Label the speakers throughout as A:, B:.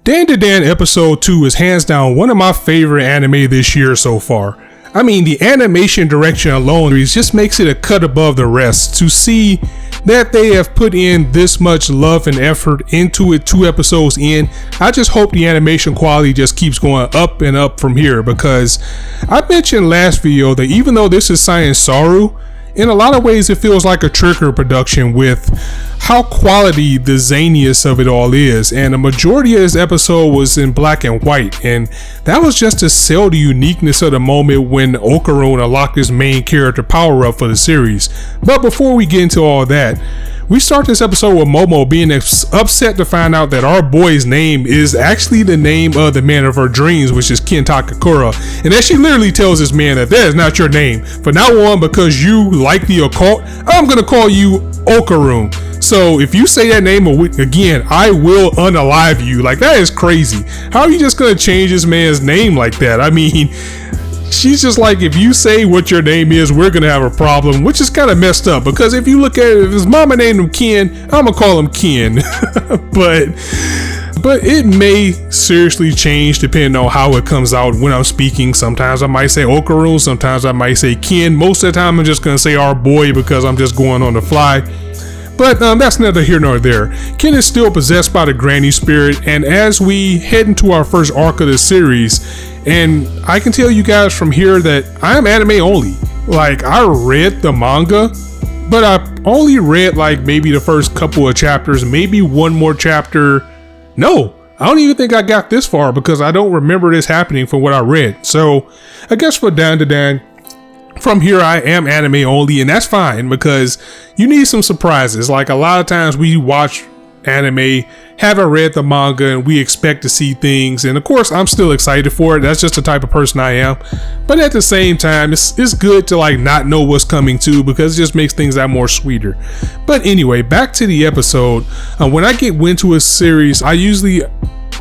A: Dan Episode 2 is hands down one of my favorite anime this year so far. I mean, the animation direction alone just makes it a cut above the rest. To see that they have put in this much love and effort into it 2 episodes in, I just hope the animation quality just keeps going up and up from here, because I mentioned last video that even though this is Science Saru, in a lot of ways it feels like a Trigger production with how quality the zaniest of it all is, and a majority of this episode was in black and white, and that was just to sell the uniqueness of the moment when Okarun unlocked his main character power up for the series. But before we get into all that, we start this episode with Momo being upset to find out that our boy's name is actually the name of the man of her dreams, which is Ken Takakura. And that she literally tells this man that is not your name. From now on, because you like the occult, I'm going to call you Okarun. So if you say that name again, I will unalive you. Like, that is crazy. How are you just going to change this man's name like that? I mean, she's just like, if you say what your name is, we're gonna have a problem, which is kind of messed up, because if you look at it, if his mama named him Ken, I'm gonna call him Ken. but it may seriously change depending on how it comes out when I'm speaking. Sometimes I might say Okarun, sometimes I might say Ken. Most of the time I'm just gonna say our boy, because I'm just going on the fly. But that's neither here nor there. Ken is still possessed by the granny spirit, and as we head into our first arc of the series, and I can tell you guys from here that I'm anime only. Like, I read the manga, but I only read like maybe the first couple of chapters, maybe one more chapter. No, I don't even think I got this far, because I don't remember this happening from what I read. So I guess for Dan, from here I am anime only, and that's fine, because you need some surprises. Like, a lot of times we watch anime, haven't read the manga, and we expect to see things, and of course I'm still excited for it. That's just the type of person I am. But at the same time, it's good to like not know what's coming too, because it just makes things that more sweeter. But anyway, back to the episode. When I get into a series, I usually,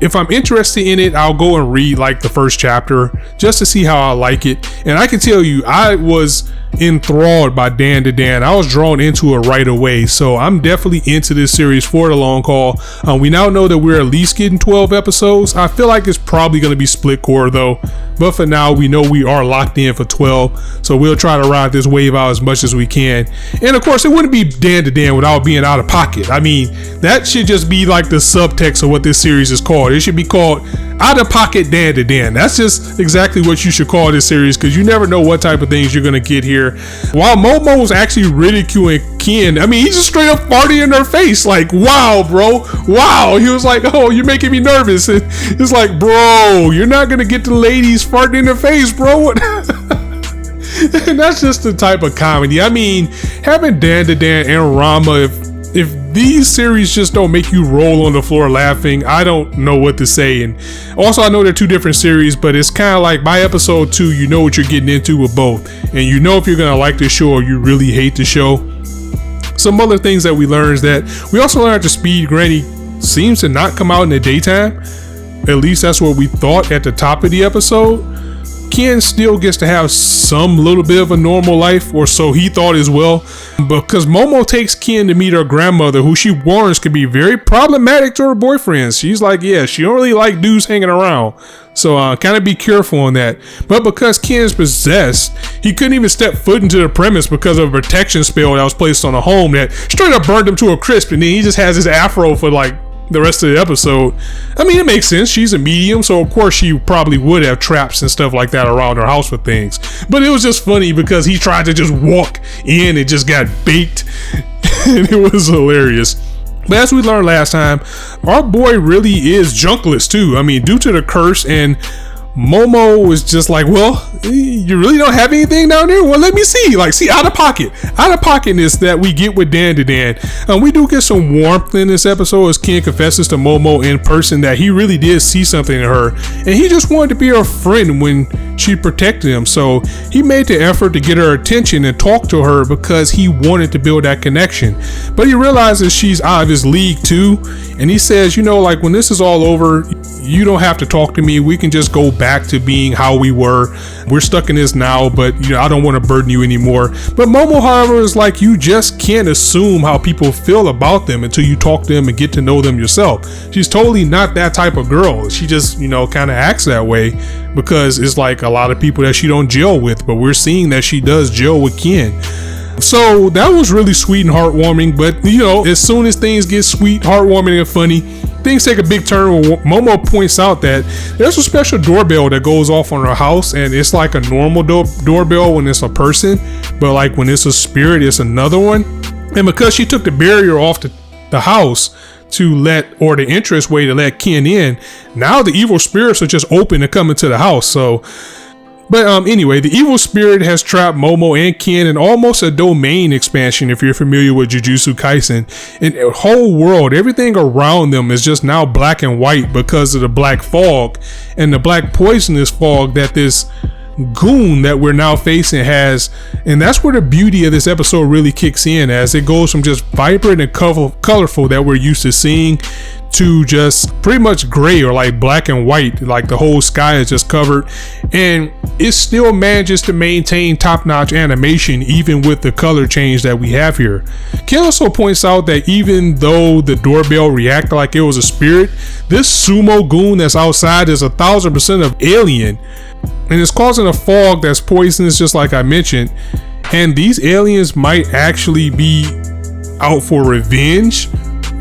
A: if I'm interested in it, I'll go and read like the first chapter just to see how I like it. And I can tell you, I was enthralled by Dan. I was drawn into it right away. So I'm definitely into this series for the long haul. We now know that we're at least getting 12 episodes. I feel like it's probably going to be split core though. But for now, we know we are locked in for 12. So we'll try to ride this wave out as much as we can. And of course, it wouldn't be Dan without being out of pocket. I mean, that should just be like the subtext of what this series is called. It should be called Out of Pocket Dan. That's just exactly what you should call this series, because you never know what type of things you're going to get here. While Momo was actually ridiculing Ken, I mean, he just straight up farted in her face. Like, wow, bro. Wow. He was like, oh, you're making me nervous. And it's like, bro, you're not going to get the ladies farting in their face, bro. And that's just the type of comedy. I mean, having Dan and Rama, if these series just don't make you roll on the floor laughing, I don't know what to say. And also, I know they're 2 different series, but it's kind of like by episode 2, you know what you're getting into with both, and you know if you're gonna like the show or you really hate the show. Some other things that we learned is that we also learned the Speed Granny seems to not come out in the daytime. At least that's what we thought at the top of the episode. Ken still gets to have some little bit of a normal life, or so he thought as well, because Momo takes Ken to meet her grandmother, who she warns could be very problematic to her boyfriends. She's like, yeah, she don't really like dudes hanging around, so kind of be careful on that. But because Ken's possessed, he couldn't even step foot into the premise because of a protection spell that was placed on the home that straight up burned him to a crisp, and then he just has his afro for like the rest of the episode. I mean, it makes sense. She's a medium, so of course she probably would have traps and stuff like that around her house with things. But it was just funny because he tried to just walk in and just got baked. And it was hilarious. But as we learned last time, our boy really is junkless too. I mean, due to the curse, and Momo was just like, well, you really don't have anything down there? Well, let me see. Like, see, out of pocketness that we get with Dan. We do get some warmth in this episode as Ken confesses to Momo in person that he really did see something in her, and he just wanted to be her friend when she protected him. So he made the effort to get her attention and talk to her because he wanted to build that connection. But he realizes she's out of his league too, and he says, you know, like, when this is all over, you don't have to talk to me. We can just go back to being how we were. We're stuck in this now, but I don't want to burden you anymore. But Momo, however, is like, you just can't assume how people feel about them until you talk to them and get to know them yourself. She's totally not that type of girl. She just, kind of acts that way because it's like a lot of people that she don't gel with, but we're seeing that she does gel with Ken. So that was really sweet and heartwarming. But as soon as things get sweet, heartwarming, and funny, things take a big turn when Momo points out that there's a special doorbell that goes off on her house, and it's like a normal doorbell when it's a person, but like when it's a spirit, it's another one. And because she took the barrier off the house the entrance way to let Ken in, now the evil spirits are just open to come into the house. But anyway, the evil spirit has trapped Momo and Ken in almost a domain expansion, if you're familiar with Jujutsu Kaisen. And the whole world, everything around them is just now black and white because of the black fog and the black poisonous fog that this goon that we're now facing has. And that's where the beauty of this episode really kicks in, as it goes from just vibrant and colorful that we're used to seeing to just pretty much gray or like black and white, like the whole sky is just covered, and it still manages to maintain top-notch animation even with the color change that we have here. Ken also points out that even though the doorbell reacted like it was a spirit, this sumo goon that's outside is 1,000% of alien, and it's causing a fog that's poisonous, just like I mentioned. And these aliens might actually be out for revenge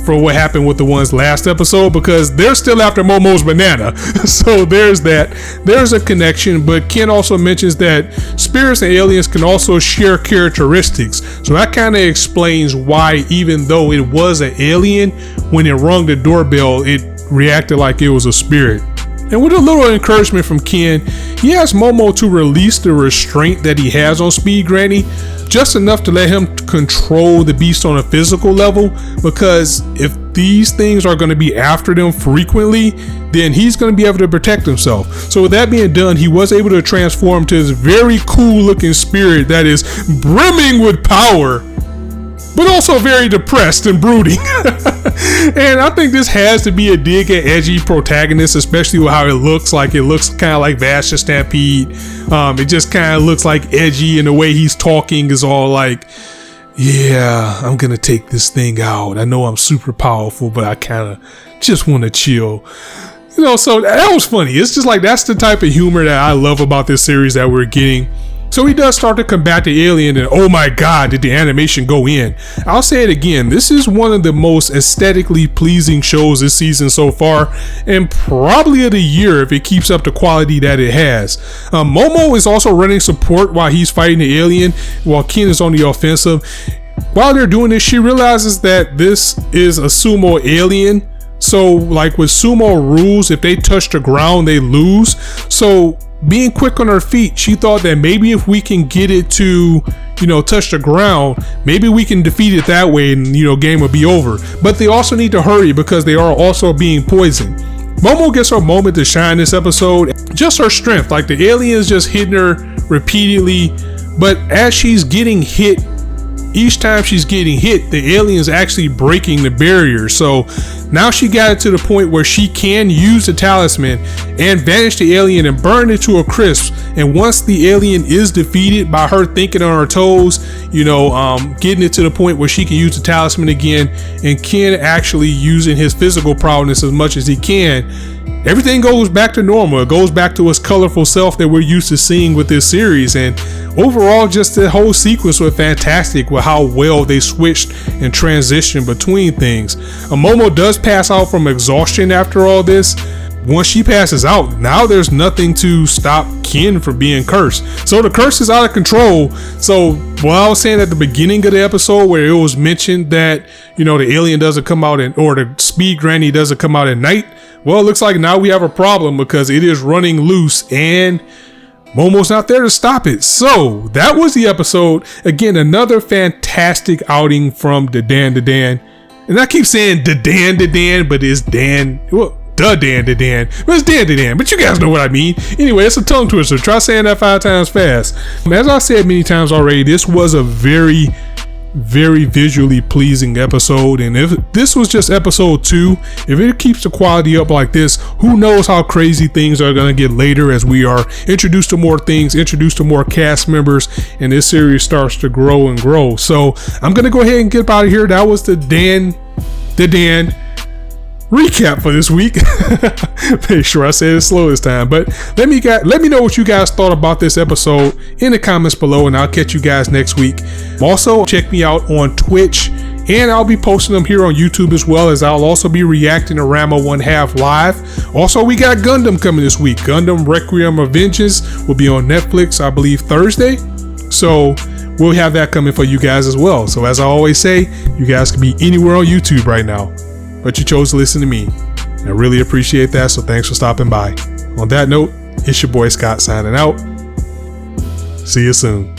A: for what happened with the ones last episode, because they're still after Momo's banana. So there's a connection. But Ken also mentions that spirits and aliens can also share characteristics, so that kind of explains why, even though it was an alien, when it rung the doorbell, it reacted like it was a spirit. And with a little encouragement from Ken, he asks Momo to release the restraint that he has on Speed Granny, just enough to let him control the beast on a physical level, because if these things are going to be after them frequently, then he's going to be able to protect himself. So with that being done, he was able to transform to this very cool looking spirit that is brimming with power, but also very depressed and brooding. And I think this has to be a dig at edgy protagonists, especially with how it looks. Like, it looks kind of like Vash Stampede. It just kind of looks like edgy, and the way he's talking is all like, yeah, I'm gonna take this thing out. I know I'm super powerful, but I kind of just want to chill. So that was funny. It's just like, that's the type of humor that I love about this series that we're getting. So he does start to combat the alien, and oh my god, did the animation go in. I'll say it again, this is one of the most aesthetically pleasing shows this season so far, and probably of the year if it keeps up the quality that it has. Momo is also running support while he's fighting the alien, while Ken is on the offensive. While they're doing this, she realizes that this is a sumo alien. So like with sumo rules, if they touch the ground, they lose. So being quick on her feet, she thought that maybe if we can get it to, touch the ground, maybe we can defeat it that way, and game will be over. But they also need to hurry because they are also being poisoned. Momo gets her moment to shine this episode. Just her strength, like the aliens just hitting her repeatedly, but as she's getting hit, each time she's getting hit, the alien's actually breaking the barrier. So now she got it to the point where she can use the talisman and vanish the alien and burn it to a crisp. And once the alien is defeated, by her thinking on her toes, getting it to the point where she can use the talisman again, and Ken actually using his physical prowess as much as he can, everything goes back to normal. It goes back to its colorful self that we're used to seeing with this series. And overall, just the whole sequence was fantastic with how well they switched and transitioned between things. Momo does pass out from exhaustion after all this. Once she passes out, now there's nothing to stop Ken from being cursed. So the curse is out of control. So what I was saying at the beginning of the episode, where it was mentioned that, the alien doesn't come out or the Speed Granny doesn't come out at night, well, it looks like now we have a problem because it is running loose and Momo's not there to stop it. So that was the episode. Again, another fantastic outing from Dadan. And I keep saying Dadan, but it's Dan. Well, Dan. But it's Dan. But you guys know what I mean. Anyway, it's a tongue twister. Try saying that 5 times fast. As I said many times already, this was a very very visually pleasing episode. And if this was just episode 2, if it keeps the quality up like this, who knows how crazy things are going to get later as we are introduced to more things, introduced to more cast members, and this series starts to grow and grow. So I'm going to go ahead and get out of here. That was the Dan recap for this week. Make sure I said it slow this time. But let me know what you guys thought about this episode in the comments below, and I'll catch you guys next week. Also, check me out on Twitch, and I'll be posting them here on YouTube as well, as I'll also be reacting to Ranma 1/2 live. Also, we got Gundam coming this week. Gundam Requiem of Vengeance will be on Netflix, I believe, Thursday. So we'll have that coming for you guys as well. So as I always say, you guys can be anywhere on YouTube right now, but you chose to listen to me. I really appreciate that, so thanks for stopping by. On that note, it's your boy Scott signing out. See you soon.